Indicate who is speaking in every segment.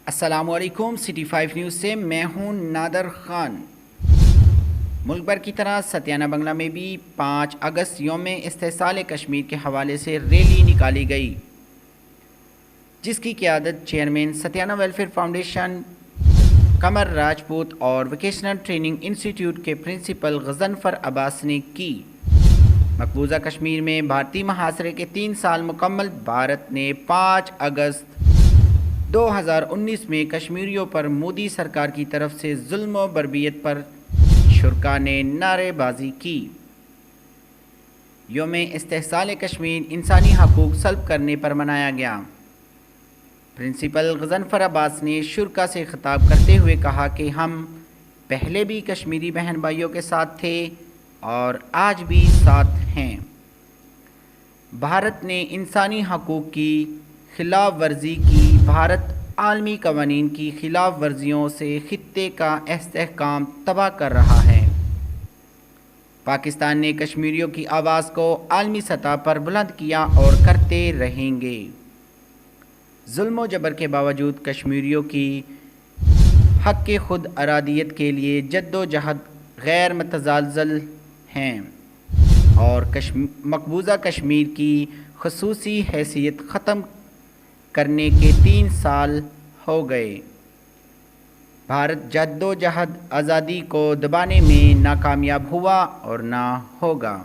Speaker 1: السلام علیکم، city 5 news سے میں ہوں نادر خان۔ ملک بھر کی طرح ستیانہ بنگلہ میں بھی 5 اگست یوم استحصال کشمیر کے حوالے سے ریلی نکالی گئی، جس کی قیادت chairman Satiana welfare foundation Qamar Rajput اور ووکیشنل ٹریننگ انسٹیٹیوٹ کے پرنسپل غضنفر عباس نے کی۔ مقبوضہ کشمیر میں بھارتی محاصرے کے 3 سال مکمل، بھارت نے 5 اگست 2019 میں کشمیریوں پر مودی سرکار کی طرف سے ظلم و بربریت پر شرکاء نے نعرے بازی کی۔ یوم استحصال کشمیر انسانی حقوق سلب کرنے پر منایا گیا۔ پرنسپل غضنفر عباس نے شرکاء سے خطاب کرتے ہوئے کہا کہ ہم پہلے بھی کشمیری بہن بھائیوں کے ساتھ تھے اور آج بھی ساتھ ہیں۔ بھارت نے انسانی حقوق کی خلاف ورزی کی۔ بھارت عالمی قوانین کی خلاف ورزیوں سے خطے کا استحکام تباہ کر رہا ہے۔ پاکستان نے کشمیریوں کی آواز کو عالمی سطح پر بلند کیا اور کرتے رہیں گے۔ ظلم و جبر کے باوجود کشمیریوں کی حق خود ارادیت کے لیے جد و جہد غیر متزلزل ہیں اور مقبوضہ کشمیر کی خصوصی حیثیت ختم کرنے کے 3 سال ہو گئے۔ بھارت جد و جہد آزادی کو دبانے میں ناکامیاب ہوا اور نہ ہوگا۔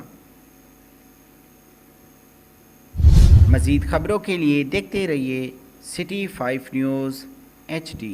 Speaker 1: مزید خبروں کے لیے دیکھتے رہیے سٹی 5 نیوز HD۔